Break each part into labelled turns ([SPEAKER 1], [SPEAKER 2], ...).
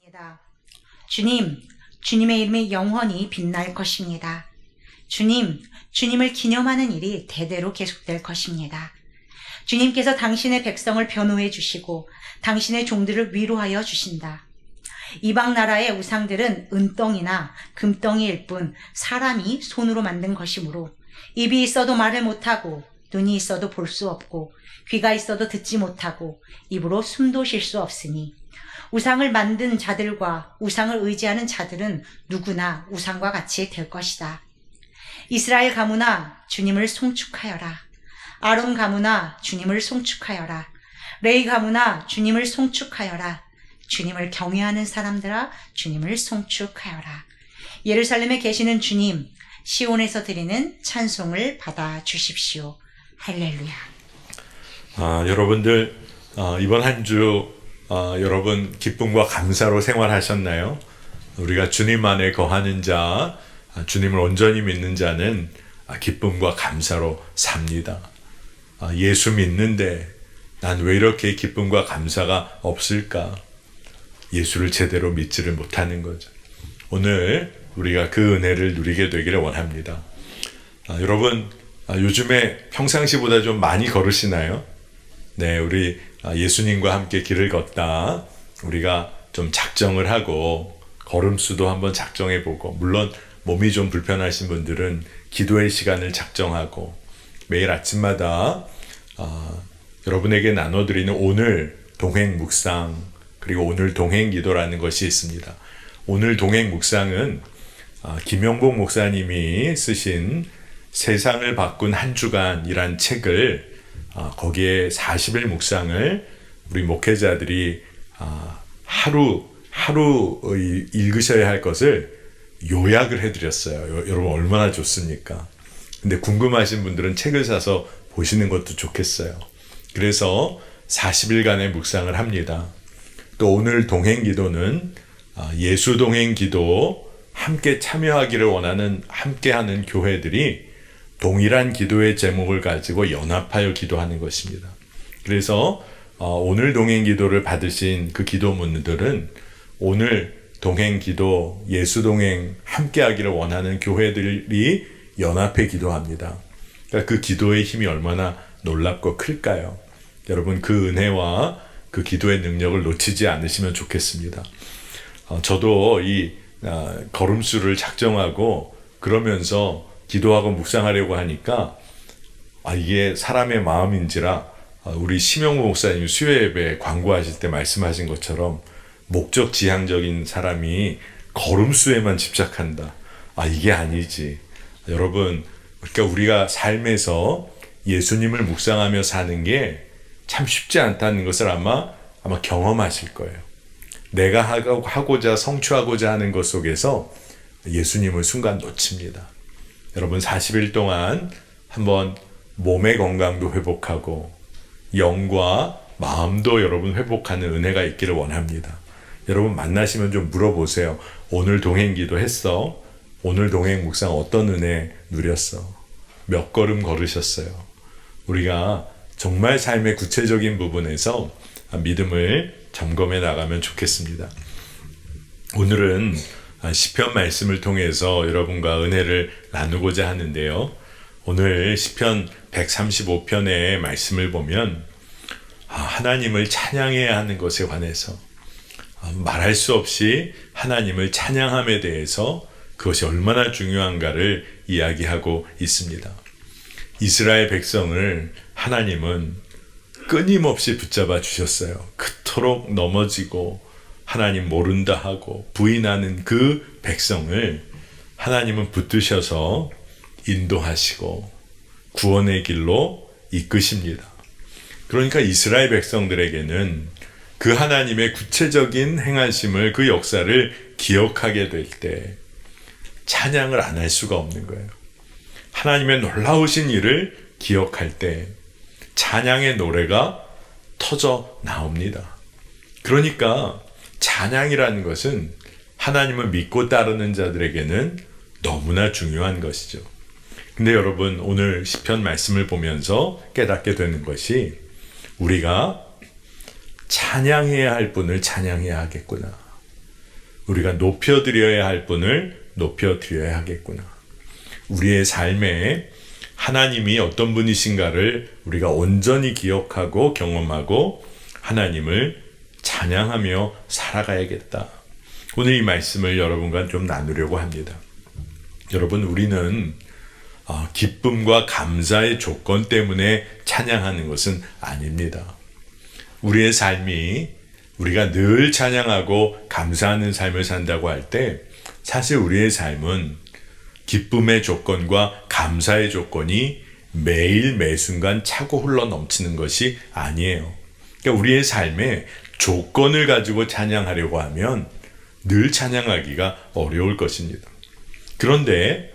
[SPEAKER 1] 입니다. 주님, 주님의 이름이 영원히 빛날 것입니다. 주님, 주님을 기념하는 일이 대대로 계속될 것입니다. 주님께서 당신의 백성을 변호해 주시고 당신의 종들을 위로하여 주신다. 이방 나라의 우상들은 은덩이나 금덩이일 뿐 사람이 손으로 만든 것이므로 입이 있어도 말을 못하고 눈이 있어도 볼 수 없고 귀가 있어도 듣지 못하고 입으로 숨도 쉴 수 없으니 우상을 만든 자들과 우상을 의지하는 자들은 누구나 우상과 같이 될 것이다. 이스라엘 가문아, 주님을 송축하여라. 아론 가문아, 주님을 송축하여라. 레위 가문아, 주님을 송축하여라. 주님을 경외하는 사람들아, 주님을 송축하여라. 예루살렘에 계시는 주님, 시온에서 드리는 찬송을 받아 주십시오. 할렐루야.
[SPEAKER 2] 여러분들 이번 한 주 여러분 기쁨과 감사로 생활하셨나요? 우리가 주님 안에 거하는 자, 주님을 온전히 믿는 자는 기쁨과 감사로 삽니다. 예수 믿는데 난 왜 이렇게 기쁨과 감사가 없을까? 예수를 제대로 믿지를 못하는 거죠. 오늘 우리가 그 은혜를 누리게 되기를 원합니다. 여러분 요즘에 평상시보다 좀 많이 걸으시나요? 네, 우리 예수님과 함께 길을 걷다 우리가 좀 작정을 하고 걸음수도 한번 작정해보고, 물론 몸이 좀 불편하신 분들은 기도의 시간을 작정하고 매일 아침마다 여러분에게 나눠드리는 오늘 동행 묵상, 그리고 오늘 동행 기도라는 것이 있습니다. 오늘 동행 묵상은 김영복 목사님이 쓰신 세상을 바꾼 한 주간이란 책을 거기에 40일 묵상을 우리 목회자들이 하루 읽으셔야 할 것을 요약을 해드렸어요. 여러분 얼마나 좋습니까? 근데 궁금하신 분들은 책을 사서 보시는 것도 좋겠어요. 그래서 40일간의 묵상을 합니다. 또 오늘 동행 기도는 예수 동행 기도 함께 참여하기를 원하는 함께하는 교회들이 동일한 기도의 제목을 가지고 연합하여 기도하는 것입니다. 그래서 오늘 동행 기도를 받으신 그 기도문들은 오늘 동행 기도, 예수 동행 함께하기를 원하는 교회들이 연합해 기도합니다. 그러니까 그 기도의 힘이 얼마나 놀랍고 클까요? 여러분 그 은혜와 그 기도의 능력을 놓치지 않으시면 좋겠습니다. 저도 이 걸음수를 작정하고 그러면서 기도하고 묵상하려고 하니까 이게 사람의 마음인지라 우리 심영무 목사님 수요 예배 광고하실 때 말씀하신 것처럼 목적 지향적인 사람이 걸음수에만 집착한다. 이게 아니지. 여러분, 그러니까 우리가 삶에서 예수님을 묵상하며 사는 게 참 쉽지 않다는 것을 아마 경험하실 거예요. 내가 하고자 성취하고자 하는 것 속에서 예수님을 순간 놓칩니다. 여러분 40일 동안 한번 몸의 건강도 회복하고 영과 마음도 여러분 회복하는 은혜가 있기를 원합니다. 여러분 만나시면 좀 물어보세요. 오늘 동행기도 했어? 오늘 동행 묵상 어떤 은혜 누렸어? 몇 걸음 걸으셨어요? 우리가 정말 삶의 구체적인 부분에서 믿음을 점검해 나가면 좋겠습니다. 오늘은 시편 말씀을 통해서 여러분과 은혜를 나누고자 하는데요. 오늘 시편 135편의 말씀을 보면 하나님을 찬양해야 하는 것에 관해서 말할 수 없이 하나님을 찬양함에 대해서 그것이 얼마나 중요한가를 이야기하고 있습니다. 이스라엘 백성을 하나님은 끊임없이 붙잡아 주셨어요. 그토록 넘어지고 하나님 모른다 하고 부인하는 그 백성을 하나님은 붙드셔서 인도하시고 구원의 길로 이끄십니다. 그러니까 이스라엘 백성들에게는 그 하나님의 구체적인 행하심을, 그 역사를 기억하게 될 때 찬양을 안 할 수가 없는 거예요. 하나님의 놀라우신 일을 기억할 때 찬양의 노래가 터져 나옵니다. 그러니까 찬양이라는 것은 하나님을 믿고 따르는 자들에게는 너무나 중요한 것이죠. 근데 여러분 오늘 시편 말씀을 보면서 깨닫게 되는 것이 우리가 찬양해야 할 분을 찬양해야 하겠구나. 우리가 높여드려야 할 분을 높여드려야 하겠구나. 우리의 삶에 하나님이 어떤 분이신가를 우리가 온전히 기억하고 경험하고 하나님을 찬양하며 살아가야겠다. 오늘 이 말씀을 여러분과 좀 나누려고 합니다. 여러분, 우리는 기쁨과 감사의 조건 때문에 찬양하는 것은 아닙니다. 우리의 삶이 우리가 늘 찬양하고 감사하는 삶을 산다고 할 때 사실 우리의 삶은 기쁨의 조건과 감사의 조건이 매일 매순간 차고 흘러 넘치는 것이 아니에요. 그러니까 우리의 삶에 조건을 가지고 찬양하려고 하면 늘 찬양하기가 어려울 것입니다. 그런데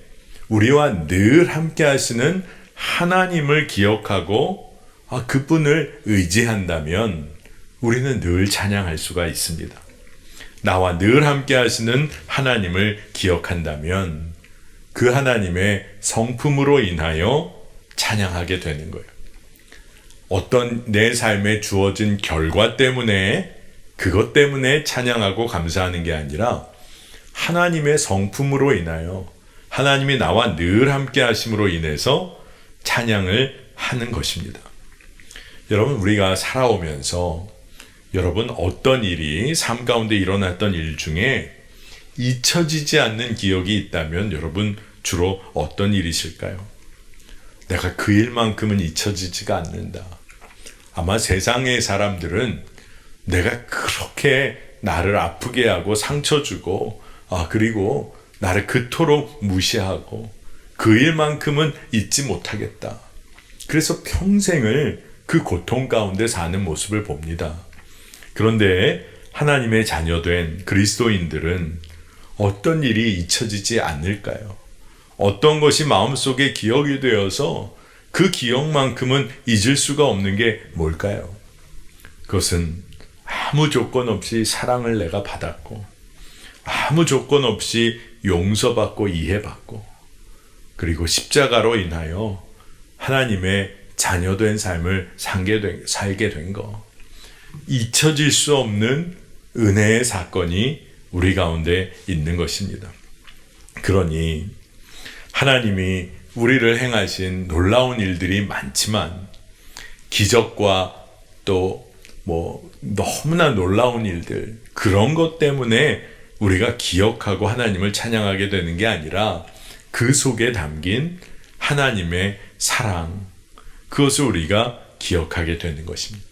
[SPEAKER 2] 우리와 늘 함께 하시는 하나님을 기억하고 그분을 의지한다면 우리는 늘 찬양할 수가 있습니다. 나와 늘 함께 하시는 하나님을 기억한다면 그 하나님의 성품으로 인하여 찬양하게 되는 거예요. 어떤 내 삶에 주어진 결과 때문에 그것 때문에 찬양하고 감사하는 게 아니라 하나님의 성품으로 인하여 하나님이 나와 늘 함께 하심으로 인해서 찬양을 하는 것입니다. 여러분, 우리가 살아오면서 여러분 어떤 일이 삶 가운데 일어났던 일 중에 잊혀지지 않는 기억이 있다면 여러분 주로 어떤 일이실까요? 내가 그 일만큼은 잊혀지지가 않는다. 아마 세상의 사람들은 내가 그렇게 나를 아프게 하고 상처 주고 그리고 나를 그토록 무시하고 그 일만큼은 잊지 못하겠다. 그래서 평생을 그 고통 가운데 사는 모습을 봅니다. 그런데 하나님의 자녀된 그리스도인들은 어떤 일이 잊혀지지 않을까요? 어떤 것이 마음속에 기억이 되어서 그 기억만큼은 잊을 수가 없는 게 뭘까요? 그것은 아무 조건 없이 사랑을 내가 받았고 아무 조건 없이 용서받고 이해받고 그리고 십자가로 인하여 하나님의 자녀된 삶을 살게 된 것. 잊혀질 수 없는 은혜의 사건이 우리 가운데 있는 것입니다. 그러니 하나님이 우리를 행하신 놀라운 일들이 많지만 기적과 또 너무나 놀라운 일들, 그런 것 때문에 우리가 기억하고 하나님을 찬양하게 되는 게 아니라 그 속에 담긴 하나님의 사랑, 그것을 우리가 기억하게 되는 것입니다.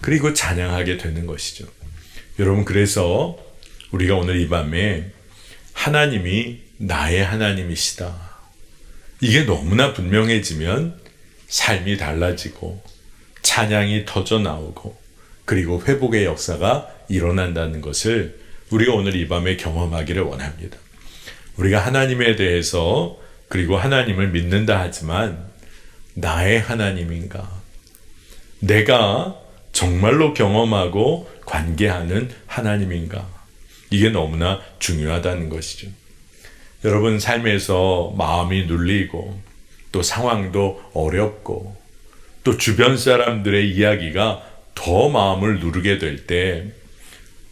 [SPEAKER 2] 그리고 찬양하게 되는 것이죠. 여러분, 그래서 우리가 오늘 이 밤에 하나님이 나의 하나님이시다. 이게 너무나 분명해지면 삶이 달라지고 찬양이 터져 나오고 그리고 회복의 역사가 일어난다는 것을 우리가 오늘 이 밤에 경험하기를 원합니다. 우리가 하나님에 대해서 그리고 하나님을 믿는다 하지만 나의 하나님인가? 내가 정말로 경험하고 관계하는 하나님인가? 이게 너무나 중요하다는 것이죠. 여러분, 삶에서 마음이 눌리고 또 상황도 어렵고 또 주변 사람들의 이야기가 더 마음을 누르게 될 때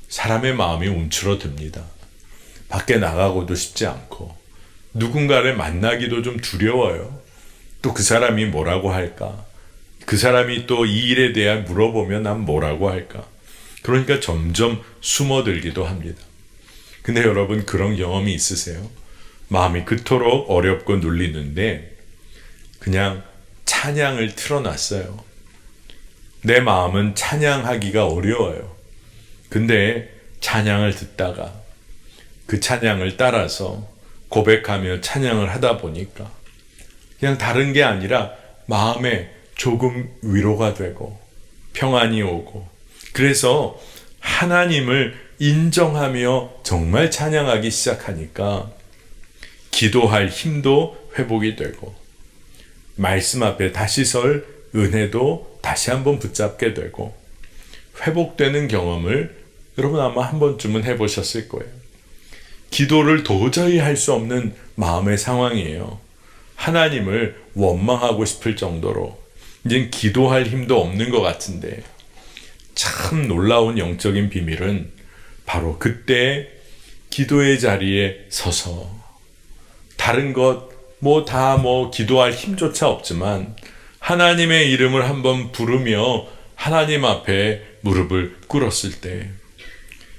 [SPEAKER 2] 사람의 마음이 움츠러듭니다. 밖에 나가고도 싶지 않고 누군가를 만나기도 좀 두려워요. 또 그 사람이 뭐라고 할까? 그 사람이 또 이 일에 대해 물어보면 난 뭐라고 할까? 그러니까 점점 숨어들기도 합니다. 근데 여러분, 그런 경험이 있으세요? 마음이 그토록 어렵고 눌리는데 그냥 찬양을 틀어놨어요. 내 마음은 찬양하기가 어려워요. 근데 찬양을 듣다가 그 찬양을 따라서 고백하며 찬양을 하다 보니까 그냥 다른 게 아니라 마음에 조금 위로가 되고 평안이 오고, 그래서 하나님을 인정하며 정말 찬양하기 시작하니까 기도할 힘도 회복이 되고 말씀 앞에 다시 설 은혜도 다시 한번 붙잡게 되고 회복되는 경험을 여러분 아마 한 번쯤은 해보셨을 거예요. 기도를 도저히 할 수 없는 마음의 상황이에요. 하나님을 원망하고 싶을 정도로 이제 기도할 힘도 없는 것 같은데, 참 놀라운 영적인 비밀은 바로 그때 기도의 자리에 서서 다른 것 기도할 힘조차 없지만 하나님의 이름을 한번 부르며 하나님 앞에 무릎을 꿇었을 때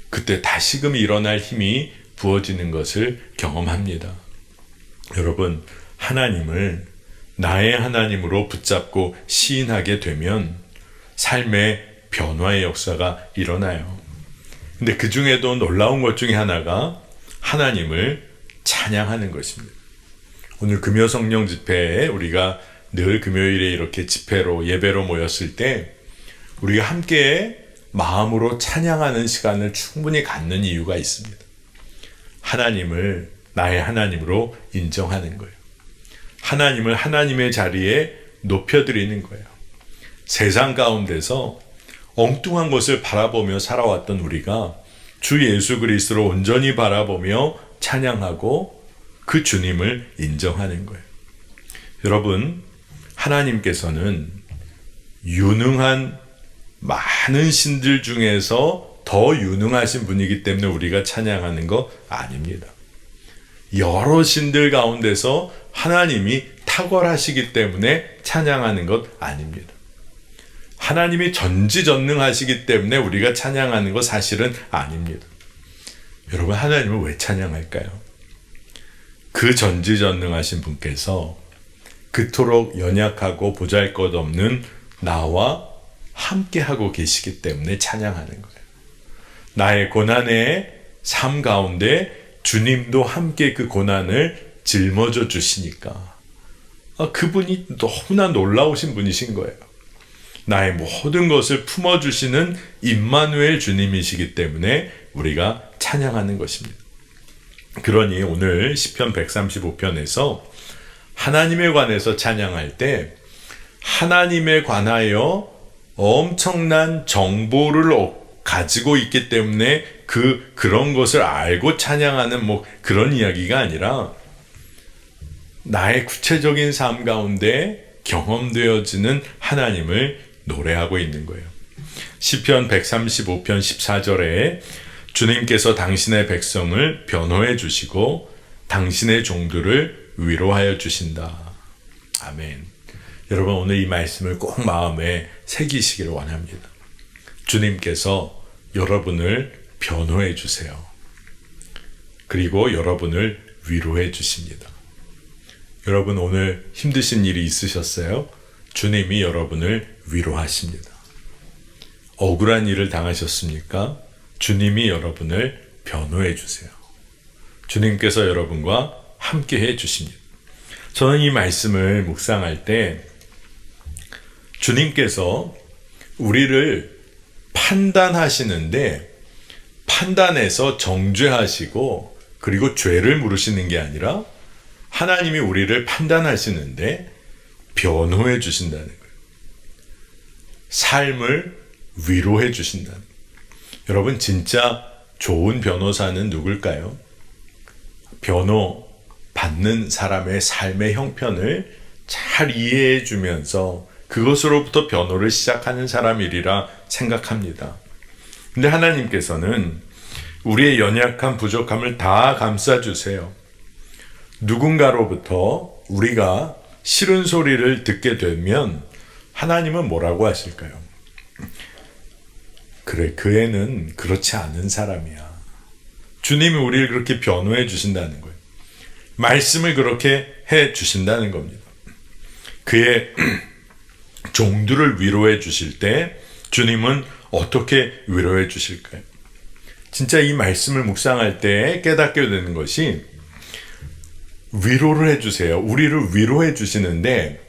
[SPEAKER 2] 그때 다시금 일어날 힘이 부어지는 것을 경험합니다. 여러분, 하나님을 나의 하나님으로 붙잡고 시인하게 되면 삶의 변화의 역사가 일어나요. 근데 그 중에도 놀라운 것 중에 하나가 하나님을 찬양하는 것입니다. 오늘 금요성령 집회에 우리가 늘 금요일에 이렇게 집회로 예배로 모였을 때 우리가 함께 마음으로 찬양하는 시간을 충분히 갖는 이유가 있습니다. 하나님을 나의 하나님으로 인정하는 거예요. 하나님을 하나님의 자리에 높여드리는 거예요. 세상 가운데서 엉뚱한 것을 바라보며 살아왔던 우리가 주 예수 그리스도를 온전히 바라보며 찬양하고 그 주님을 인정하는 거예요. 여러분, 하나님께서는 유능한 많은 신들 중에서 더 유능하신 분이기 때문에 우리가 찬양하는 거 아닙니다. 여러 신들 가운데서 하나님이 탁월하시기 때문에 찬양하는 것 아닙니다. 하나님이 전지전능하시기 때문에 우리가 찬양하는 것 사실은 아닙니다. 여러분, 하나님을 왜 찬양할까요? 그 전지전능하신 분께서 그토록 연약하고 보잘것없는 나와 함께하고 계시기 때문에 찬양하는 거예요. 나의 고난의 삶 가운데 주님도 함께 그 고난을 짊어져 주시니까 그분이 너무나 놀라우신 분이신 거예요. 나의 모든 것을 품어주시는 임마누엘 주님이시기 때문에 우리가 찬양하는 것입니다. 그러니 오늘 시편 135편에서 하나님에 관해서 찬양할 때 하나님에 관하여 엄청난 정보를 가지고 있기 때문에 그런 것을 알고 찬양하는 그런 이야기가 아니라 나의 구체적인 삶 가운데 경험되어지는 하나님을 노래하고 있는 거예요. 시편 135편 14절에 주님께서 당신의 백성을 변호해 주시고 당신의 종들을 위로하여 주신다. 아멘. 여러분, 오늘 이 말씀을 꼭 마음에 새기시기를 원합니다. 주님께서 여러분을 변호해 주세요. 그리고 여러분을 위로해 주십니다. 여러분, 오늘 힘드신 일이 있으셨어요? 주님이 여러분을 위로하십니다. 억울한 일을 당하셨습니까? 주님이 여러분을 변호해 주세요. 주님께서 여러분과 함께 해 주십니다. 저는 이 말씀을 묵상할 때 주님께서 우리를 판단하시는데 판단해서 정죄하시고 그리고 죄를 물으시는 게 아니라 하나님이 우리를 판단하시는데 변호해 주신다는 거예요. 삶을 위로해 주신다는 거예요. 여러분, 진짜 좋은 변호사는 누굴까요? 변호 받는 사람의 삶의 형편을 잘 이해해 주면서 그것으로부터 변호를 시작하는 사람이리라 생각합니다. 근데 하나님께서는 우리의 연약한 부족함을 다 감싸주세요. 누군가로부터 우리가 싫은 소리를 듣게 되면 하나님은 뭐라고 하실까요? 그래, 그 애는 그렇지 않은 사람이야. 주님이 우리를 그렇게 변호해 주신다는 거예요. 말씀을 그렇게 해 주신다는 겁니다. 그의 종들을 위로해 주실 때 주님은 어떻게 위로해 주실까요? 진짜 이 말씀을 묵상할 때 깨닫게 되는 것이 위로를 해주세요. 우리를 위로해 주시는데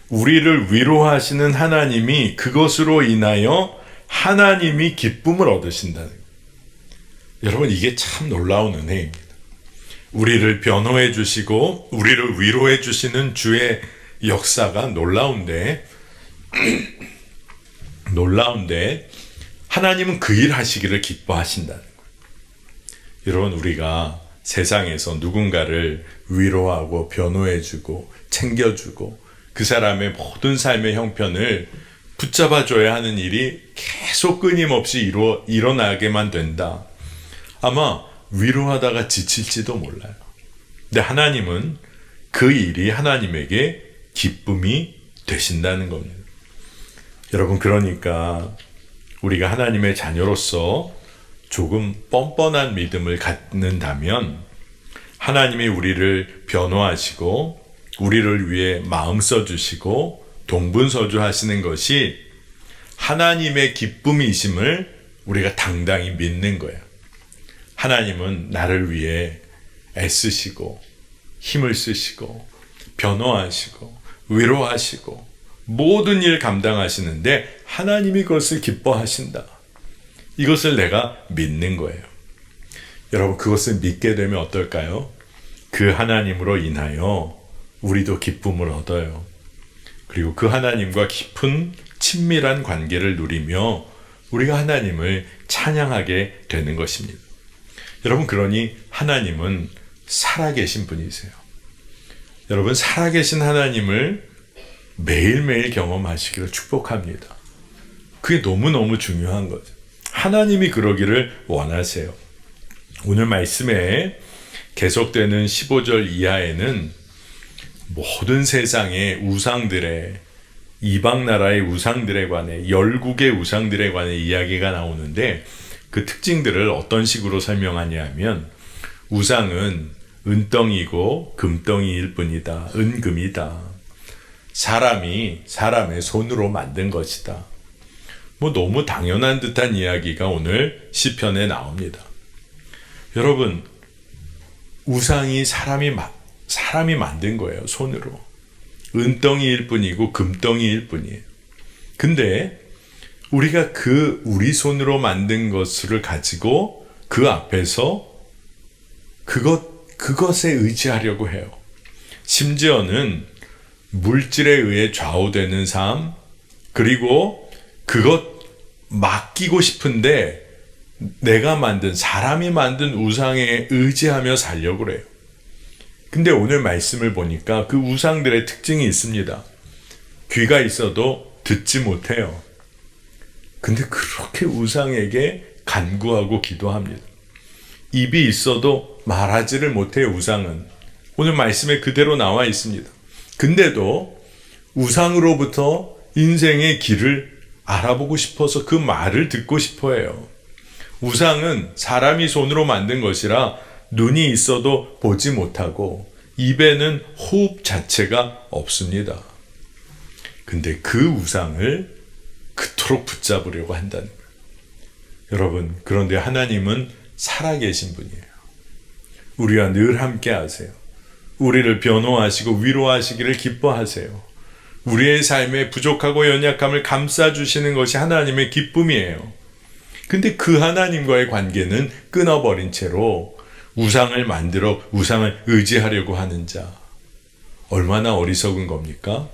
[SPEAKER 2] 우리를 위로하시는 하나님이 그것으로 인하여 하나님이 기쁨을 얻으신다는 거예요. 여러분, 이게 참 놀라운 은혜입니다. 우리를 변호해 주시고 우리를 위로해 주시는 주의 역사가 놀라운데 하나님은 그 일 하시기를 기뻐하신다는 거예요. 여러분, 우리가 세상에서 누군가를 위로하고 변호해주고 챙겨주고 그 사람의 모든 삶의 형편을 붙잡아줘야 하는 일이 계속 끊임없이 일어나게만 된다. 아마 위로하다가 지칠지도 몰라요. 근데 하나님은 그 일이 하나님에게 기쁨이 되신다는 겁니다. 여러분, 그러니까 우리가 하나님의 자녀로서 조금 뻔뻔한 믿음을 갖는다면 하나님이 우리를 변호하시고 우리를 위해 마음 써주시고 동분서주 하시는 것이 하나님의 기쁨이심을 우리가 당당히 믿는 거예요. 하나님은 나를 위해 애쓰시고 힘을 쓰시고 변호하시고 위로하시고 모든 일 감당하시는데 하나님이 그것을 기뻐하신다. 이것을 내가 믿는 거예요. 여러분, 그것을 믿게 되면 어떨까요? 그 하나님으로 인하여 우리도 기쁨을 얻어요. 그리고 그 하나님과 깊은 친밀한 관계를 누리며 우리가 하나님을 찬양하게 되는 것입니다. 여러분, 그러니 하나님은 살아계신 분이세요. 여러분, 살아계신 하나님을 매일매일 경험하시기를 축복합니다. 그게 너무너무 중요한 거죠. 하나님이 그러기를 원하세요. 오늘 말씀에 계속되는 15절 이하에는 모든 세상의 우상들의, 이방 나라의 우상들에 관해, 열국의 우상들에 관해 이야기가 나오는데 그 특징들을 어떤 식으로 설명하냐 하면, 우상은 은덩이고 금덩이일 뿐이다. 은금이다. 사람이 사람의 손으로 만든 것이다. 너무 당연한 듯한 이야기가 오늘 시편에 나옵니다. 여러분, 우상이 사람이 만든 거예요. 손으로. 은덩이일 뿐이고 금덩이일 뿐이에요. 근데 우리가 우리 손으로 만든 것을 가지고 그 앞에서 그것에 의지하려고 해요. 심지어는 물질에 의해 좌우되는 삶, 그리고 그것 맡기고 싶은데 내가 만든, 사람이 만든 우상에 의지하며 살려고 그래요. 근데 오늘 말씀을 보니까 그 우상들의 특징이 있습니다. 귀가 있어도 듣지 못해요. 근데 그렇게 우상에게 간구하고 기도합니다. 입이 있어도 말하지를 못해요, 우상은. 오늘 말씀에 그대로 나와 있습니다. 근데도 우상으로부터 인생의 길을 알아보고 싶어서 그 말을 듣고 싶어 해요. 우상은 사람이 손으로 만든 것이라 눈이 있어도 보지 못하고 입에는 호흡 자체가 없습니다. 근데 그 우상을 그토록 붙잡으려고 한다는 거예요. 여러분, 그런데 하나님은 살아계신 분이에요. 우리와 늘 함께 하세요. 우리를 변호하시고 위로하시기를 기뻐하세요. 우리의 삶의 부족하고 연약함을 감싸주시는 것이 하나님의 기쁨이에요. 근데 그 하나님과의 관계는 끊어버린 채로 우상을 만들어 우상을 의지하려고 하는 자, 얼마나 어리석은 겁니까?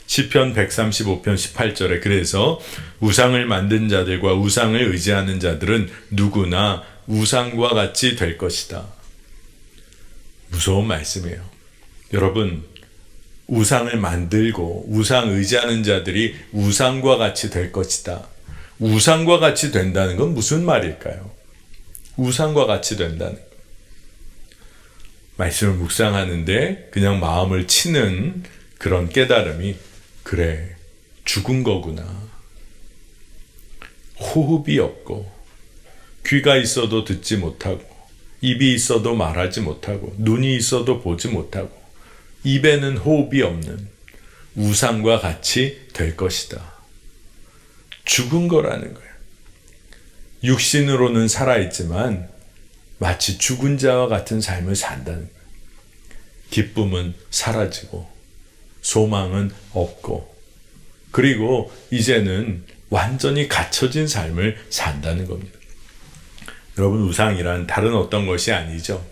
[SPEAKER 2] 시편 135편 18절에 그래서 우상을 만든 자들과 우상을 의지하는 자들은 누구나 우상과 같이 될 것이다. 무서운 말씀이에요. 여러분, 우상을 만들고 우상 의지하는 자들이 우상과 같이 될 것이다. 우상과 같이 된다는 건 무슨 말일까요? 우상과 같이 된다는 것. 말씀을 묵상하는데 그냥 마음을 치는 그런 깨달음이, 그래, 죽은 거구나. 호흡이 없고 귀가 있어도 듣지 못하고 입이 있어도 말하지 못하고 눈이 있어도 보지 못하고 입에는 호흡이 없는 우상과 같이 될 것이다. 죽은 거라는 거예요. 육신으로는 살아있지만 마치 죽은 자와 같은 삶을 산다는 거예요. 기쁨은 사라지고 소망은 없고, 그리고 이제는 완전히 갇혀진 삶을 산다는 겁니다. 여러분, 우상이란 다른 어떤 것이 아니죠.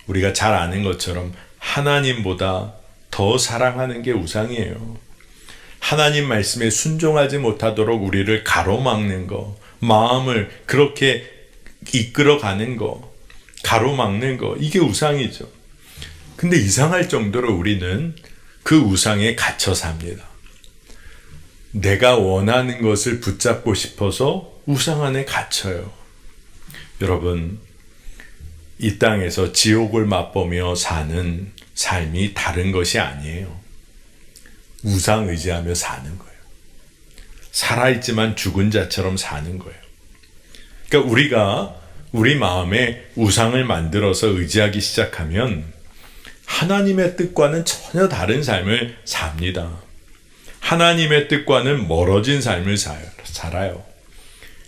[SPEAKER 2] 우리가 잘 아는 것처럼 하나님보다 더 사랑하는 게 우상이에요. 하나님 말씀에 순종하지 못하도록 우리를 가로막는 거, 마음을 그렇게 이끌어가는 거, 가로막는 거, 이게 우상이죠. 근데 이상할 정도로 우리는 그 우상에 갇혀 삽니다. 내가 원하는 것을 붙잡고 싶어서 우상 안에 갇혀요. 여러분, 이 땅에서 지옥을 맛보며 사는 삶이 다른 것이 아니에요. 우상 의지하며 사는 거예요. 살아있지만 죽은 자처럼 사는 거예요. 그러니까 우리가 우리 마음에 우상을 만들어서 의지하기 시작하면 하나님의 뜻과는 전혀 다른 삶을 삽니다. 하나님의 뜻과는 멀어진 삶을 살아요.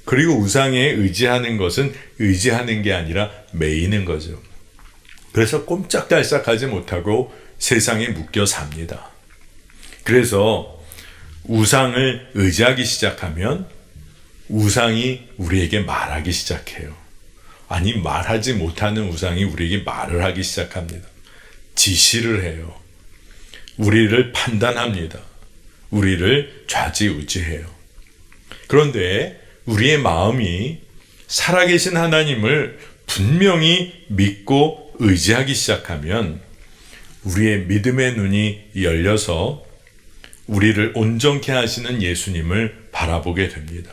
[SPEAKER 2] 그리고 우상에 의지하는 것은 의지하는 게 아니라 매이는 거죠. 그래서 꼼짝달싹하지 못하고 세상에 묶여 삽니다. 그래서 우상을 의지하기 시작하면 우상이 우리에게 말하기 시작해요. 아니, 말하지 못하는 우상이 우리에게 말을 하기 시작합니다. 지시를 해요. 우리를 판단합니다. 우리를 좌지우지해요. 그런데 우리의 마음이 살아계신 하나님을 분명히 믿고 의지하기 시작하면 우리의 믿음의 눈이 열려서 우리를 온전케 하시는 예수님을 바라보게 됩니다.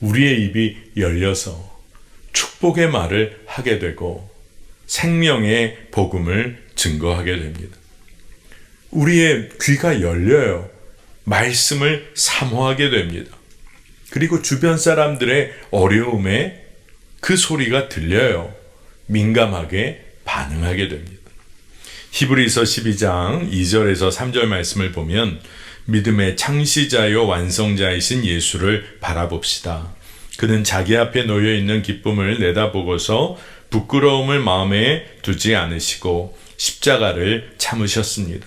[SPEAKER 2] 우리의 입이 열려서 축복의 말을 하게 되고 생명의 복음을 증거하게 됩니다. 우리의 귀가 열려요. 말씀을 사모하게 됩니다. 그리고 주변 사람들의 어려움에 그 소리가 들려요. 민감하게 반응하게 됩니다. 히브리서 12장 2절에서 3절 말씀을 보면 믿음의 창시자요 완성자이신 예수를 바라봅시다. 그는 자기 앞에 놓여있는 기쁨을 내다보고서 부끄러움을 마음에 두지 않으시고 십자가를 참으셨습니다.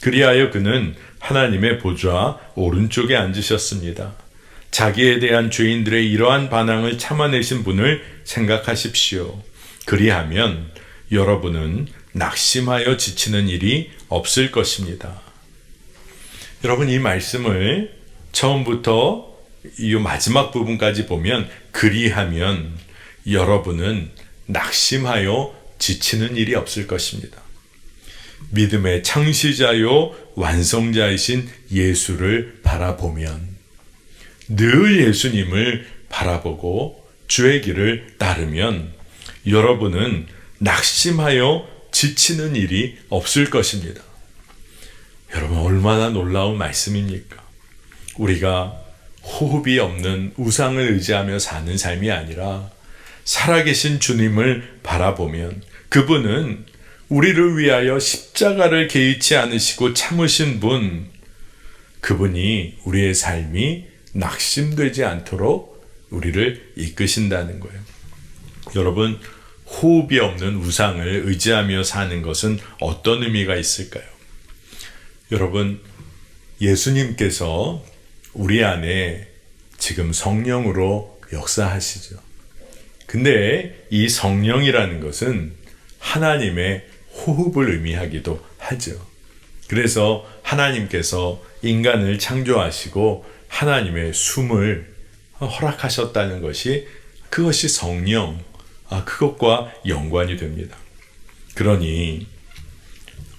[SPEAKER 2] 그리하여 그는 하나님의 보좌 오른쪽에 앉으셨습니다. 자기에 대한 죄인들의 이러한 반항을 참아내신 분을 생각하십시오. 그리하면 여러분은 낙심하여 지치는 일이 없을 것입니다. 여러분, 이 말씀을 처음부터 이 마지막 부분까지 보면 그리하면 여러분은 낙심하여 지치는 일이 없을 것입니다. 믿음의 창시자요 완성자이신 예수를 바라보면 늘 예수님을 바라보고 주의 길을 따르면 여러분은 낙심하여 지치는 일이 없을 것입니다. 여러분, 얼마나 놀라운 말씀입니까? 우리가 호흡이 없는 우상을 의지하며 사는 삶이 아니라 살아계신 주님을 바라보면 그분은 우리를 위하여 십자가를 개의치 않으시고 참으신 분, 그분이 우리의 삶이 낙심되지 않도록 우리를 이끄신다는 거예요. 여러분, 호흡이 없는 우상을 의지하며 사는 것은 어떤 의미가 있을까요? 여러분, 예수님께서 우리 안에 지금 성령으로 역사하시죠. 근데 이 성령이라는 것은 하나님의 호흡을 의미하기도 하죠. 그래서 하나님께서 인간을 창조하시고 하나님의 숨을 허락하셨다는 것이 그것이 성령, 그것과 연관이 됩니다. 그러니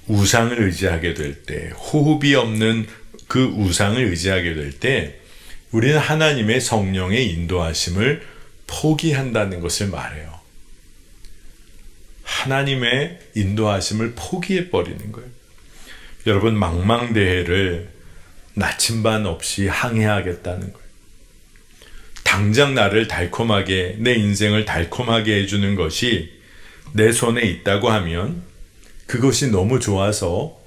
[SPEAKER 2] 우상을 의지하게 될 때, 호흡이 없는 그 우상을 의지하게 될 때 우리는 하나님의 성령의 인도하심을 포기한다는 것을 말해요. 하나님의 인도하심을 포기해버리는 거예요. 여러분, 망망대해를 나침반 없이 항해하겠다는 거예요. 당장 나를 달콤하게, 내 인생을 달콤하게 해주는 것이 내 손에 있다고 하면 그것이 너무 좋아서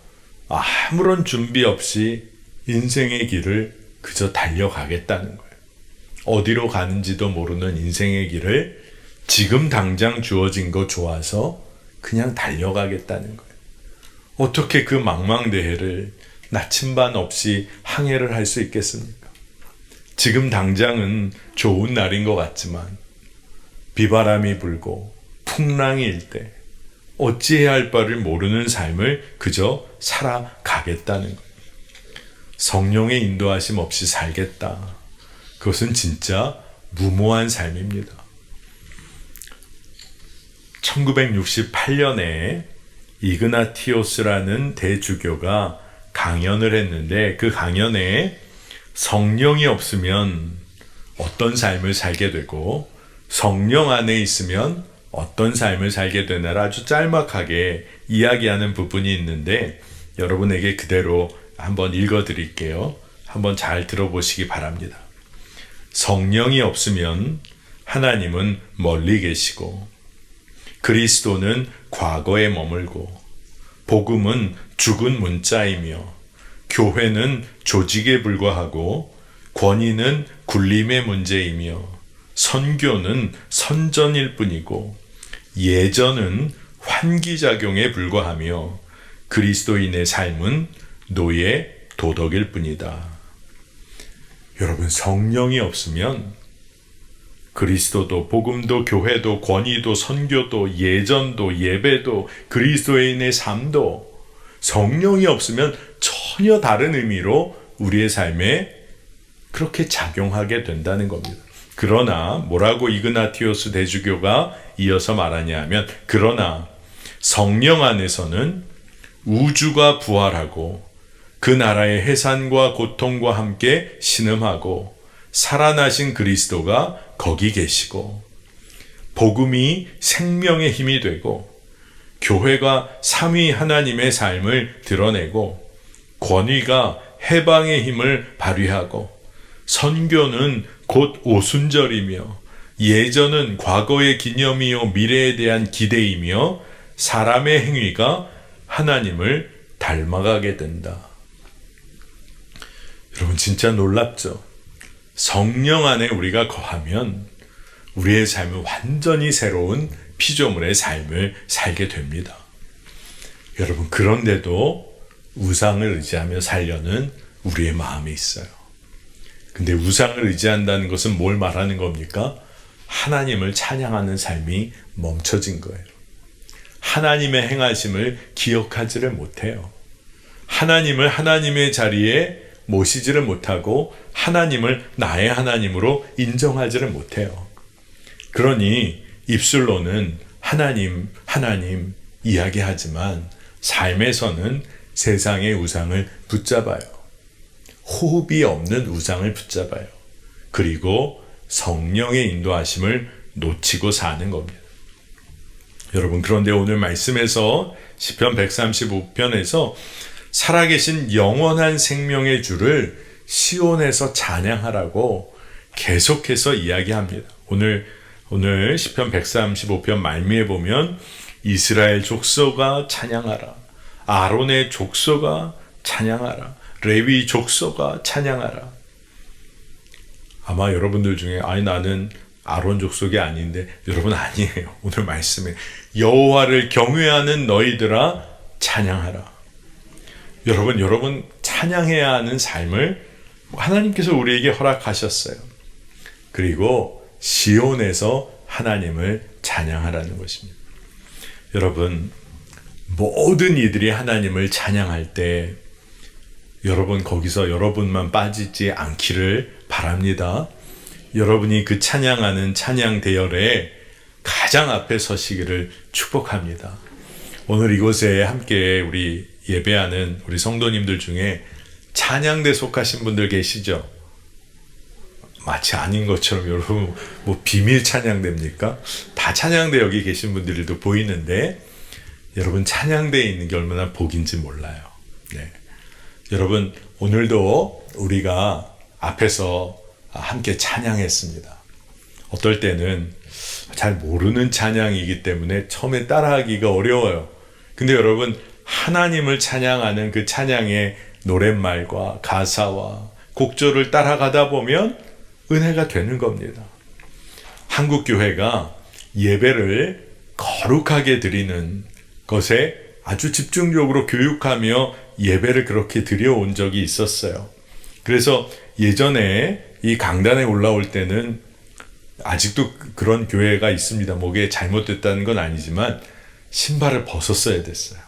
[SPEAKER 2] 아무런 준비 없이 인생의 길을 그저 달려가겠다는 거예요. 어디로 가는지도 모르는 인생의 길을 지금 당장 주어진 거 좋아서 그냥 달려가겠다는 거예요. 어떻게 그 망망대해를 나침반 없이 항해를 할 수 있겠습니까? 지금 당장은 좋은 날인 것 같지만 비바람이 불고 풍랑이 일 때 어찌해야 할 바를 모르는 삶을 그저 살아가겠다는 거예요. 성령의 인도하심 없이 살겠다. 그것은 진짜 무모한 삶입니다. 1968년에 이그나티오스라는 대주교가 강연을 했는데 그 강연에 성령이 없으면 어떤 삶을 살게 되고 성령 안에 있으면 어떤 삶을 살게 되나를 아주 짤막하게 이야기하는 부분이 있는데 여러분에게 그대로 한번 읽어드릴게요. 한번 잘 들어보시기 바랍니다. 성령이 없으면 하나님은 멀리 계시고 그리스도는 과거에 머물고 복음은 죽은 문자이며 교회는 조직에 불과하고 권위는 굴림의 문제이며 선교는 선전일 뿐이고 예전은 환기작용에 불과하며 그리스도인의 삶은 노예 도덕일 뿐이다. 여러분, 성령이 없으면 그리스도도 복음도 교회도 권위도 선교도 예전도 예배도 그리스도인의 삶도 성령이 없으면 전혀 다른 의미로 우리의 삶에 그렇게 작용하게 된다는 겁니다. 그러나 뭐라고 이그나티오스 대주교가 이어서 말하냐 하면 그러나 성령 안에서는 우주가 부활하고 그 나라의 해산과 고통과 함께 신음하고 살아나신 그리스도가 거기 계시고 복음이 생명의 힘이 되고 교회가 삼위 하나님의 삶을 드러내고 권위가 해방의 힘을 발휘하고 선교는 곧 오순절이며 예전은 과거의 기념이요 미래에 대한 기대이며 사람의 행위가 하나님을 닮아가게 된다. 여러분, 진짜 놀랍죠? 성령 안에 우리가 거하면 우리의 삶은 완전히 새로운 피조물의 삶을 살게 됩니다. 여러분, 그런데도 우상을 의지하며 살려는 우리의 마음이 있어요. 근데 우상을 의지한다는 것은 뭘 말하는 겁니까? 하나님을 찬양하는 삶이 멈춰진 거예요. 하나님의 행하심을 기억하지를 못해요. 하나님을 하나님의 자리에 모시지를 못하고 하나님을 나의 하나님으로 인정하지를 못해요. 그러니 입술로는 하나님, 하나님 이야기하지만 삶에서는 세상의 우상을 붙잡아요. 호흡이 없는 우상을 붙잡아요. 그리고 성령의 인도하심을 놓치고 사는 겁니다. 여러분, 그런데 오늘 말씀에서 시편 135편에서 살아계신 영원한 생명의 주를 시온에서 찬양하라고 계속해서 이야기합니다. 오늘 시편 135편 말미에 보면 이스라엘 족속아 찬양하라, 아론의 족속아 찬양하라, 레위 족속아 찬양하라. 아마 여러분들 중에 아니 나는 아론 족속이 아닌데, 여러분 아니에요. 오늘 말씀에 여호와를 경외하는 너희들아 찬양하라. 여러분 찬양해야 하는 삶을 하나님께서 우리에게 허락하셨어요. 그리고 시온에서 하나님을 찬양하라는 것입니다. 여러분, 모든 이들이 하나님을 찬양할 때 여러분 거기서 여러분만 빠지지 않기를 바랍니다. 여러분이 그 찬양하는 찬양 대열에 가장 앞에 서시기를 축복합니다. 오늘 이곳에 함께 우리 예배하는 우리 성도님들 중에 찬양대 속하신 분들 계시죠? 마치 아닌 것처럼 여러분 뭐 비밀 찬양대입니까? 다 찬양대 여기 계신 분들도 보이는데 여러분 찬양대에 있는 게 얼마나 복인지 몰라요. 네. 여러분 오늘도 우리가 앞에서 함께 찬양했습니다. 어떨 때는 잘 모르는 찬양이기 때문에 처음에 따라하기가 어려워요. 근데 여러분 하나님을 찬양하는 그 찬양의 노랫말과 가사와 곡조를 따라가다 보면 은혜가 되는 겁니다. 한국 교회가 예배를 거룩하게 드리는 것에 아주 집중적으로 교육하며 예배를 그렇게 드려온 적이 있었어요. 그래서 예전에 이 강단에 올라올 때는 아직도 그런 교회가 있습니다. 목에 잘못됐다는 건 아니지만 신발을 벗었어야 됐어요.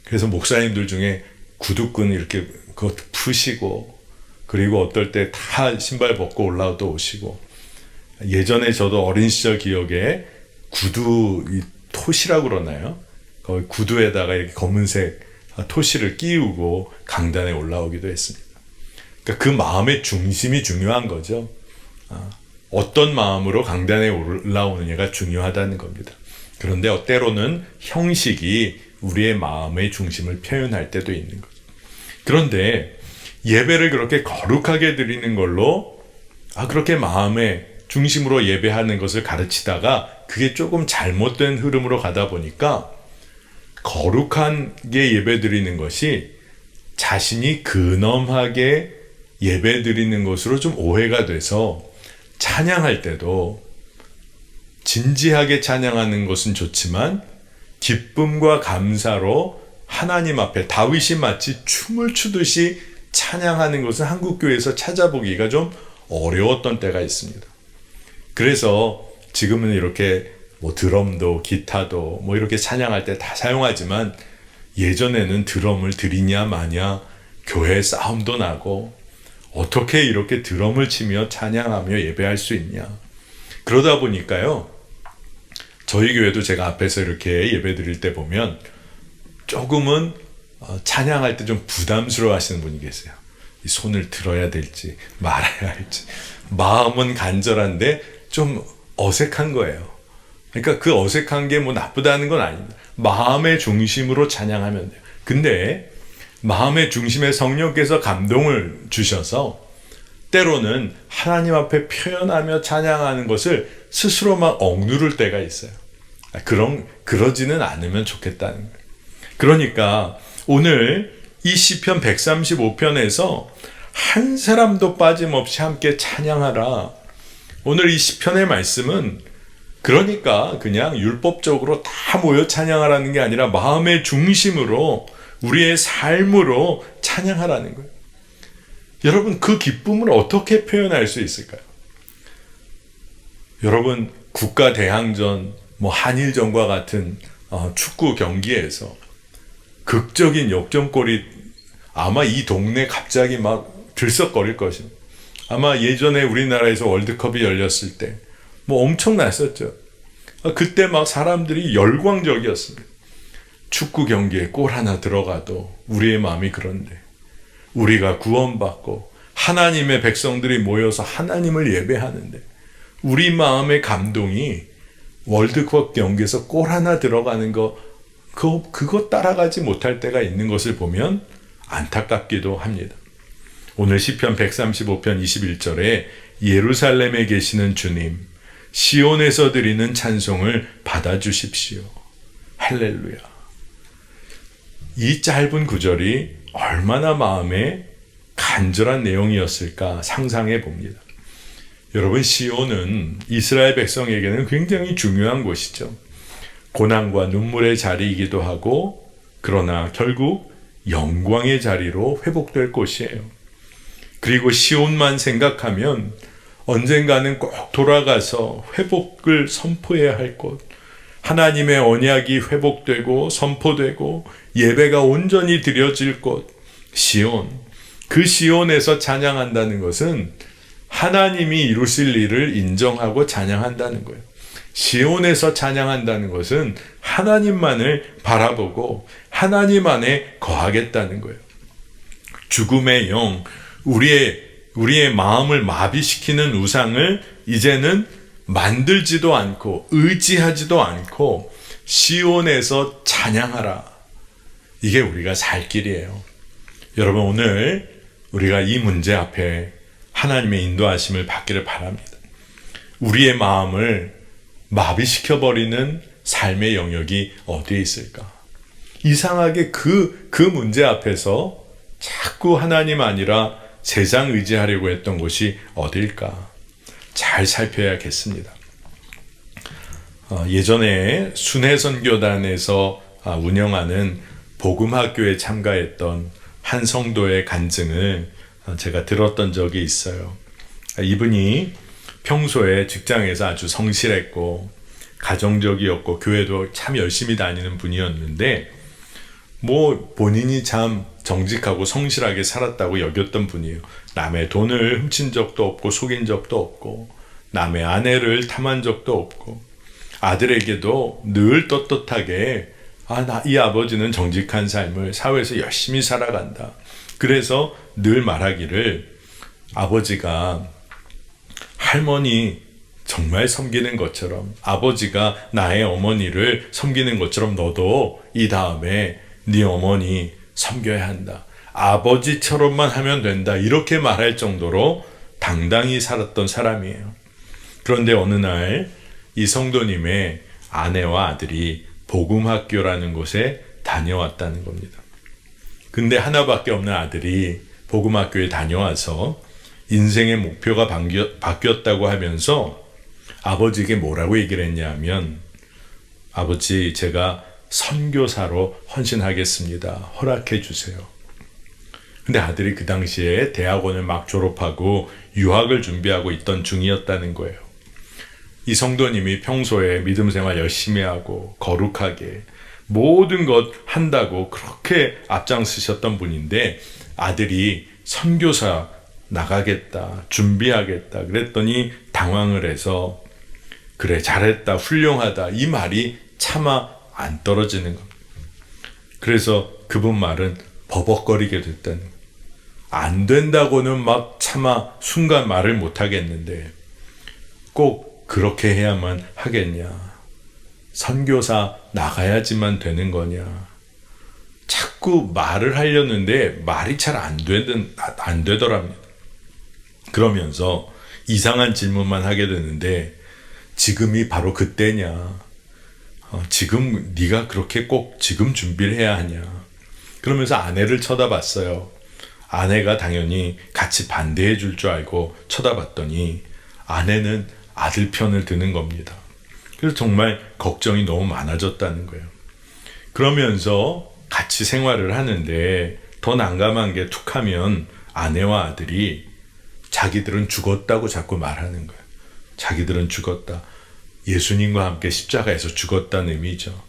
[SPEAKER 2] 그래서 목사님들 중에 구두끈 이렇게 그것 푸시고 그리고 어떨 때 다 신발 벗고 올라도 오시고 예전에 저도 어린 시절 기억에 구두 이 토시라고 그러나요? 거기 구두에다가 이렇게 검은색 토시를 끼우고 강단에 올라오기도 했습니다. 그러니까 그 마음의 중심이 중요한 거죠. 어떤 마음으로 강단에 올라오느냐가 중요하다는 겁니다. 그런데 때로는 형식이 우리의 마음의 중심을 표현할 때도 있는 거죠. 그런데 예배를 그렇게 거룩하게 드리는 걸로 그렇게 마음의 중심으로 예배하는 것을 가르치다가 그게 조금 잘못된 흐름으로 가다 보니까 거룩하게 예배 드리는 것이 자신이 근엄하게 예배 드리는 것으로 좀 오해가 돼서 찬양할 때도 진지하게 찬양하는 것은 좋지만 기쁨과 감사로 하나님 앞에 다윗이 마치 춤을 추듯이 찬양하는 것은 한국 교회에서 찾아보기가 좀 어려웠던 때가 있습니다. 그래서 지금은 이렇게 드럼도 기타도 이렇게 찬양할 때 다 사용하지만 예전에는 드럼을 드리냐 마냐 교회 싸움도 나고 어떻게 이렇게 드럼을 치며 찬양하며 예배할 수 있냐. 그러다 보니까요, 저희 교회도 제가 앞에서 이렇게 예배 드릴 때 보면 조금은 찬양할 때 좀 부담스러워 하시는 분이 계세요. 이 손을 들어야 될지 말아야 할지. 마음은 간절한데 좀 어색한 거예요. 그러니까 그 어색한 게 나쁘다는 건 아닙니다. 마음의 중심으로 찬양하면 돼요. 근데 마음의 중심에 성령께서 감동을 주셔서 때로는 하나님 앞에 표현하며 찬양하는 것을 스스로 막 억누를 때가 있어요. 그러지는 않으면 좋겠다는 거예요. 그러니까 오늘 이 시편 135편에서 한 사람도 빠짐없이 함께 찬양하라. 오늘 이 시편의 말씀은 그러니까 그냥 율법적으로 다 모여 찬양하라는 게 아니라 마음의 중심으로 우리의 삶으로 찬양하라는 거예요. 여러분, 그 기쁨을 어떻게 표현할 수 있을까요? 여러분, 국가 대항전, 한일전과 같은 축구 경기에서 극적인 역전골이 아마 이 동네 갑자기 막 들썩거릴 것입니다. 아마 예전에 우리나라에서 월드컵이 열렸을 때 엄청났었죠. 그때 막 사람들이 열광적이었습니다. 축구 경기에 골 하나 들어가도 우리의 마음이 그런데 우리가 구원받고 하나님의 백성들이 모여서 하나님을 예배하는데 우리 마음의 감동이 월드컵 경기에서 골 하나 들어가는 그거 따라가지 못할 때가 있는 것을 보면 안타깝기도 합니다. 오늘 시편 135편 21절에 예루살렘에 계시는 주님, 시온에서 드리는 찬송을 받아주십시오. 할렐루야. 이 짧은 구절이 얼마나 마음에 간절한 내용이었을까 상상해 봅니다. 여러분, 시온은 이스라엘 백성에게는 굉장히 중요한 곳이죠. 고난과 눈물의 자리이기도 하고, 그러나 결국 영광의 자리로 회복될 곳이에요. 그리고 시온만 생각하면 언젠가는 꼭 돌아가서 회복을 선포해야 할 곳, 하나님의 언약이 회복되고 선포되고 예배가 온전히 드려질 곳, 시온. 그 시온에서 찬양한다는 것은 하나님이 이루실 일을 인정하고 찬양한다는 거예요. 시온에서 찬양한다는 것은 하나님만을 바라보고 하나님 안에 거하겠다는 거예요. 죽음의 영, 우리의 마음을 마비시키는 우상을 이제는 만들지도 않고 의지하지도 않고 시온에서 찬양하라. 이게 우리가 살 길이에요. 여러분, 오늘 우리가 이 문제 앞에 하나님의 인도하심을 받기를 바랍니다. 우리의 마음을 마비시켜버리는 삶의 영역이 어디에 있을까? 이상하게 그 문제 앞에서 자꾸 하나님 아니라 세상 의지하려고 했던 곳이 어딜까? 잘 살펴야겠습니다. 예전에 순회선교단에서 운영하는 복음학교에 참가했던 한 성도의 간증을 제가 들었던 적이 있어요. 이분이 평소에 직장에서 아주 성실했고 가정적이었고 교회도 참 열심히 다니는 분이었는데 본인이 참 정직하고 성실하게 살았다고 여겼던 분이에요. 남의 돈을 훔친 적도 없고 속인 적도 없고 남의 아내를 탐한 적도 없고 아들에게도 늘 떳떳하게 이 아버지는 정직한 삶을 사회에서 열심히 살아간다. 그래서 늘 말하기를 아버지가 할머니 정말 섬기는 것처럼, 아버지가 나의 어머니를 섬기는 것처럼 너도 이 다음에 네 어머니 섬겨야 한다. 아버지처럼만 하면 된다. 이렇게 말할 정도로 당당히 살았던 사람이에요. 그런데 어느 날 이 성도님의 아내와 아들이 복음학교라는 곳에 다녀왔다는 겁니다. 근데 하나밖에 없는 아들이 복음학교에 다녀와서 인생의 목표가 바뀌었다고 하면서 아버지에게 뭐라고 얘기를 했냐 하면, 아버지, 제가 선교사로 헌신하겠습니다. 허락해 주세요. 근데 아들이 그 당시에 대학원을 막 졸업하고 유학을 준비하고 있던 중이었다는 거예요. 이 성도님이 평소에 믿음 생활 열심히 하고 거룩하게 모든 것 한다고 그렇게 앞장서셨던 분인데, 아들이 선교사 나가겠다, 준비하겠다 그랬더니 당황을 해서 그래, 잘했다, 훌륭하다 이 말이 차마 안 떨어지는 겁니다. 그래서 그분 말은 버벅거리게 됐다는 거예요. 안 된다고는 막 차마 순간 말을 못 하겠는데 꼭 그렇게 해야만 하겠냐. 선교사 나가야지만 되는 거냐. 자꾸 말을 하려는데 말이 잘 안 되더랍니다. 그러면서 이상한 질문만 하게 되는데, 지금이 바로 그때냐. 지금 네가 그렇게 꼭 지금 준비를 해야 하냐. 그러면서 아내를 쳐다봤어요. 아내가 당연히 같이 반대해 줄 줄 알고 쳐다봤더니 아내는 아들 편을 드는 겁니다. 그래서 정말 걱정이 너무 많아졌다는 거예요. 그러면서 같이 생활을 하는데 더 난감한 게, 툭하면 아내와 아들이 자기들은 죽었다고 자꾸 말하는 거예요. 자기들은 죽었다. 예수님과 함께 십자가에서 죽었다는 의미죠.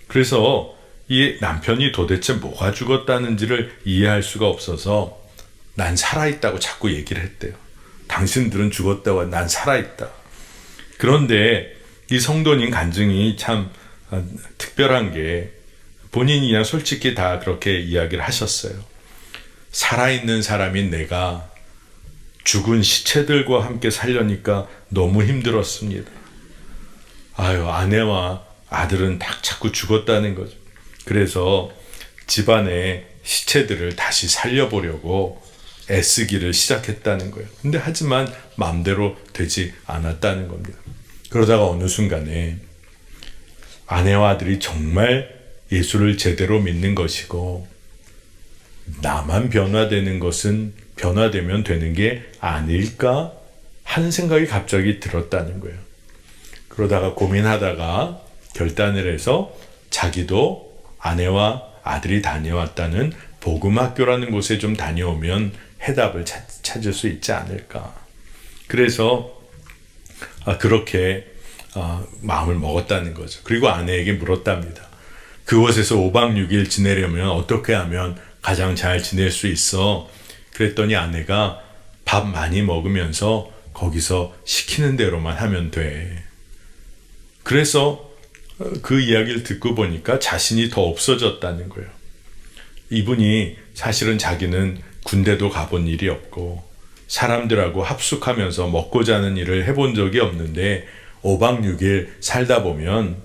[SPEAKER 2] 그래서 이 남편이 도대체 뭐가 죽었다는지를 이해할 수가 없어서 난 살아있다고 자꾸 얘기를 했대요. 당신들은 죽었다고, 난 살아있다. 그런데 이 성도님 간증이 참 특별한 게, 본인이 그냥 솔직히 다 그렇게 이야기를 하셨어요. 살아있는 사람인 내가 죽은 시체들과 함께 살려니까 너무 힘들었습니다. 아유, 아내와 아들은 다 자꾸 죽었다는 거죠. 그래서 집안의 시체들을 다시 살려보려고 애쓰기를 시작했다는 거예요. 근데 하지만 마음대로 되지 않았다는 겁니다. 그러다가 어느 순간에 아내와 아들이 정말 예수를 제대로 믿는 것이고, 나만 변화되는 것은 변화되면 되는 게 아닐까 하는 생각이 갑자기 들었다는 거예요. 그러다가 고민하다가 결단을 해서 자기도 아내와 아들이 다녀왔다는 복음학교라는 곳에 좀 다녀오면 해답을 찾을 수 있지 않을까. 그래서 그렇게 마음을 먹었다는 거죠. 그리고 아내에게 물었답니다. 그곳에서 5박 6일 지내려면 어떻게 하면 가장 잘 지낼 수 있어? 그랬더니 아내가 밥 많이 먹으면서 거기서 시키는 대로만 하면 돼. 그래서 그 이야기를 듣고 보니까 자신이 더 없어졌다는 거예요. 이분이 사실은 자기는 군대도 가본 일이 없고 사람들하고 합숙하면서 먹고 자는 일을 해본 적이 없는데 5박 6일 살다 보면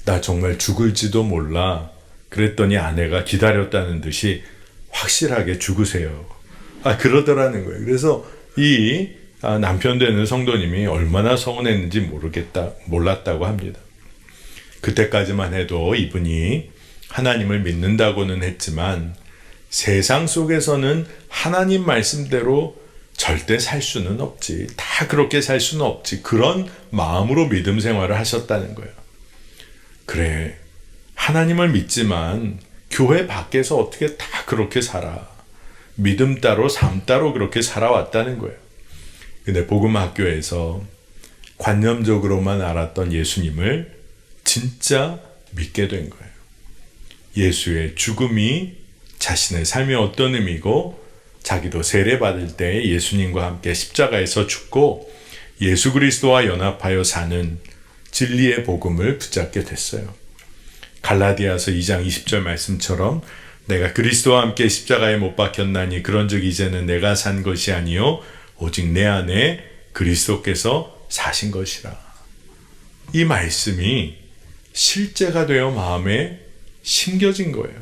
[SPEAKER 2] 나 정말 죽을지도 몰라. 그랬더니 아내가 기다렸다는 듯이 확실하게 죽으세요. 그러더라는 거예요. 그래서 이 남편 되는 성도님이 얼마나 서운했는지 몰랐다고 합니다. 그때까지만 해도 이분이 하나님을 믿는다고는 했지만 세상 속에서는 하나님 말씀대로 절대 살 수는 없지. 다 그렇게 살 수는 없지. 그런 마음으로 믿음 생활을 하셨다는 거예요. 그래, 하나님을 믿지만 교회 밖에서 어떻게 다 그렇게 살아. 믿음 따로 삶 따로 그렇게 살아왔다는 거예요. 근데 복음학교에서 관념적으로만 알았던 예수님을 진짜 믿게 된 거예요. 예수의 죽음이 자신의 삶의 어떤 의미고, 자기도 세례받을 때 예수님과 함께 십자가에서 죽고 예수 그리스도와 연합하여 사는 진리의 복음을 붙잡게 됐어요. 갈라디아서 2장 20절 말씀처럼 내가 그리스도와 함께 십자가에 못 박혔나니 그런즉 이제는 내가 산 것이 아니요 오직 내 안에 그리스도께서 사신 것이라. 이 말씀이 실제가 되어 마음에 심겨진 거예요.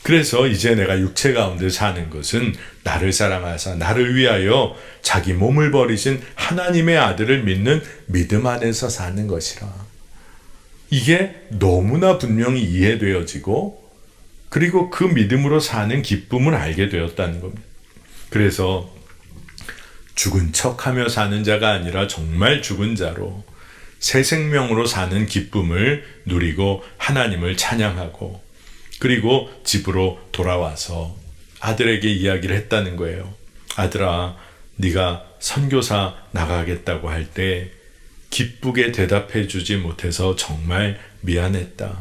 [SPEAKER 2] 그래서 이제 내가 육체 가운데 사는 것은 나를 사랑하사 나를 위하여 자기 몸을 버리신 하나님의 아들을 믿는 믿음 안에서 사는 것이라. 이게 너무나 분명히 이해되어지고 그리고 그 믿음으로 사는 기쁨을 알게 되었다는 겁니다. 그래서 죽은 척하며 사는 자가 아니라 정말 죽은 자로 새 생명으로 사는 기쁨을 누리고 하나님을 찬양하고 그리고 집으로 돌아와서 아들에게 이야기를 했다는 거예요. 아들아, 네가 선교사 나가겠다고 할 때 기쁘게 대답해 주지 못해서 정말 미안했다.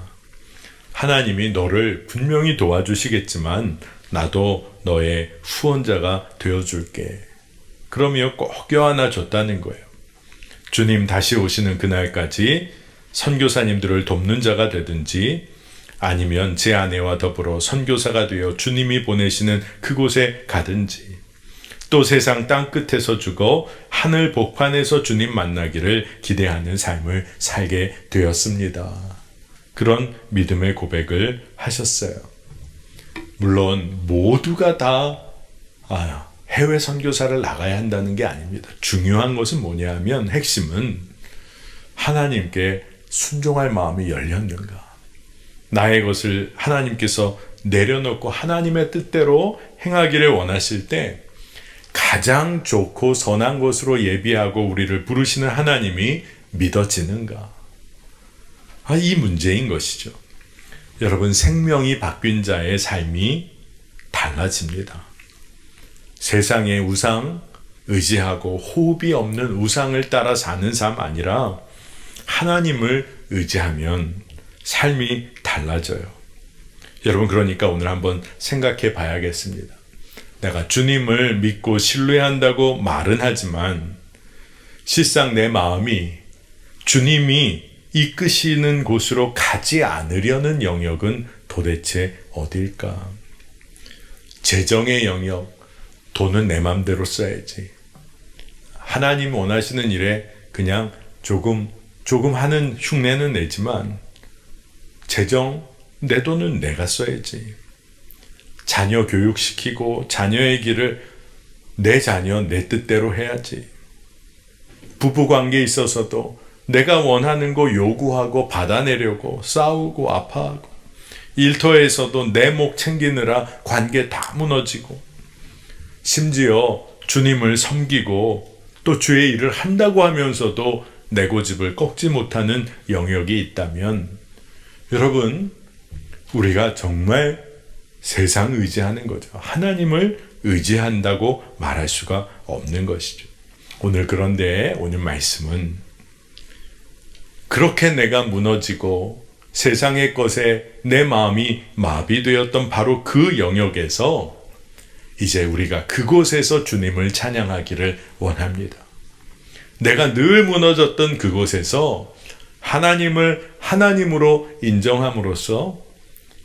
[SPEAKER 2] 하나님이 너를 분명히 도와주시겠지만 나도 너의 후원자가 되어줄게. 그러며 꼭 껴안아 줬다는 거예요. 주님 다시 오시는 그날까지 선교사님들을 돕는 자가 되든지 아니면 제 아내와 더불어 선교사가 되어 주님이 보내시는 그곳에 가든지 또 세상 땅끝에서 죽어 하늘 복판에서 주님 만나기를 기대하는 삶을 살게 되었습니다. 그런 믿음의 고백을 하셨어요. 물론 모두가 다 해외 선교사를 나가야 한다는 게 아닙니다. 중요한 것은 뭐냐 하면 핵심은 하나님께 순종할 마음이 열렸는가. 나의 것을 하나님께서 내려놓고 하나님의 뜻대로 행하기를 원하실 때 가장 좋고 선한 것으로 예비하고 우리를 부르시는 하나님이 믿어지는가. 이 문제인 것이죠. 여러분, 생명이 바뀐 자의 삶이 달라집니다. 세상의 우상 의지하고 호흡이 없는 우상을 따라 사는 삶 아니라 하나님을 의지하면 삶이 달라져요. 여러분, 그러니까 오늘 한번 생각해 봐야겠습니다. 내가 주님을 믿고 신뢰한다고 말은 하지만 실상 내 마음이 주님이 이끄시는 곳으로 가지 않으려는 영역은 도대체 어딜까? 재정의 영역, 돈은 내 맘대로 써야지. 하나님 원하시는 일에 그냥 조금 하는 흉내는 내지만 재정, 내 돈은 내가 써야지. 자녀 교육시키고 자녀의 길을 내 자녀 내 뜻대로 해야지. 부부관계에 있어서도 내가 원하는 거 요구하고 받아내려고 싸우고 아파하고 일터에서도 내 목 챙기느라 관계 다 무너지고 심지어 주님을 섬기고 또 주의 일을 한다고 하면서도 내 고집을 꺾지 못하는 영역이 있다면 여러분, 우리가 정말 세상 의지하는 거죠. 하나님을 의지한다고 말할 수가 없는 것이죠. 그런데 오늘 말씀은 그렇게 내가 무너지고 세상의 것에 내 마음이 마비되었던 바로 그 영역에서 이제 우리가 그곳에서 주님을 찬양하기를 원합니다. 내가 늘 무너졌던 그곳에서 하나님을 하나님으로 인정함으로써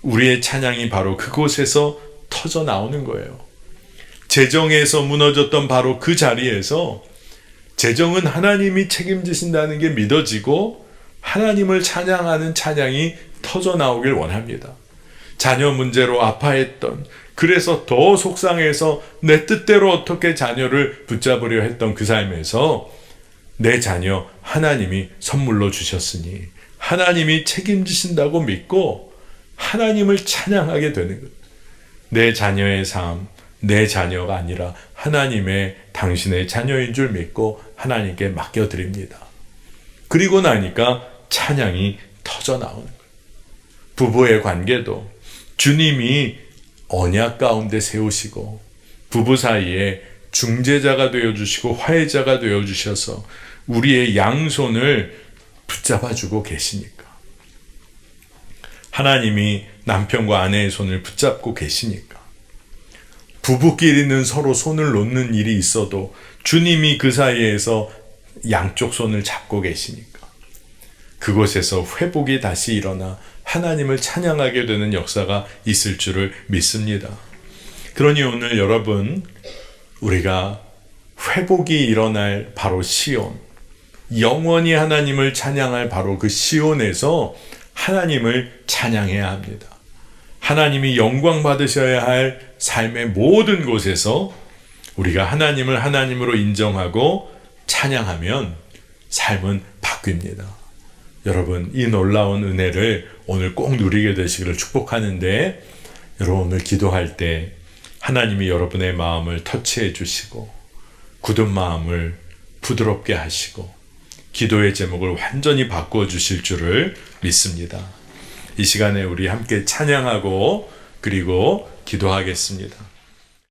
[SPEAKER 2] 우리의 찬양이 바로 그곳에서 터져 나오는 거예요. 재정에서 무너졌던 바로 그 자리에서 재정은 하나님이 책임지신다는 게 믿어지고 하나님을 찬양하는 찬양이 터져 나오길 원합니다. 자녀 문제로 아파했던, 그래서 더 속상해서 내 뜻대로 어떻게 자녀를 붙잡으려 했던 그 삶에서 내 자녀 하나님이 선물로 주셨으니 하나님이 책임지신다고 믿고 하나님을 찬양하게 되는 것. 내 자녀의 삶, 내 자녀가 아니라 하나님의 당신의 자녀인 줄 믿고 하나님께 맡겨드립니다. 그리고 나니까 찬양이 터져 나오는 거예요. 부부의 관계도 주님이 언약 가운데 세우시고 부부 사이에 중재자가 되어주시고 화해자가 되어주셔서 우리의 양손을 붙잡아주고 계시니까. 하나님이 남편과 아내의 손을 붙잡고 계시니까. 부부끼리는 서로 손을 놓는 일이 있어도 주님이 그 사이에서 양쪽 손을 잡고 계시니까. 그곳에서 회복이 다시 일어나 하나님을 찬양하게 되는 역사가 있을 줄을 믿습니다. 그러니 오늘 여러분, 우리가 회복이 일어날 바로 시온, 영원히 하나님을 찬양할 바로 그 시온에서 하나님을 찬양해야 합니다. 하나님이 영광 받으셔야 할 삶의 모든 곳에서 우리가 하나님을 하나님으로 인정하고 찬양하면 삶은 바뀝니다. 여러분, 이 놀라운 은혜를 오늘 꼭 누리게 되시기를 축복하는데, 여러분 오늘 기도할 때 하나님이 여러분의 마음을 터치해 주시고 굳은 마음을 부드럽게 하시고 기도의 제목을 완전히 바꾸어 주실 줄을 믿습니다. 이 시간에 우리 함께 찬양하고 그리고 기도하겠습니다.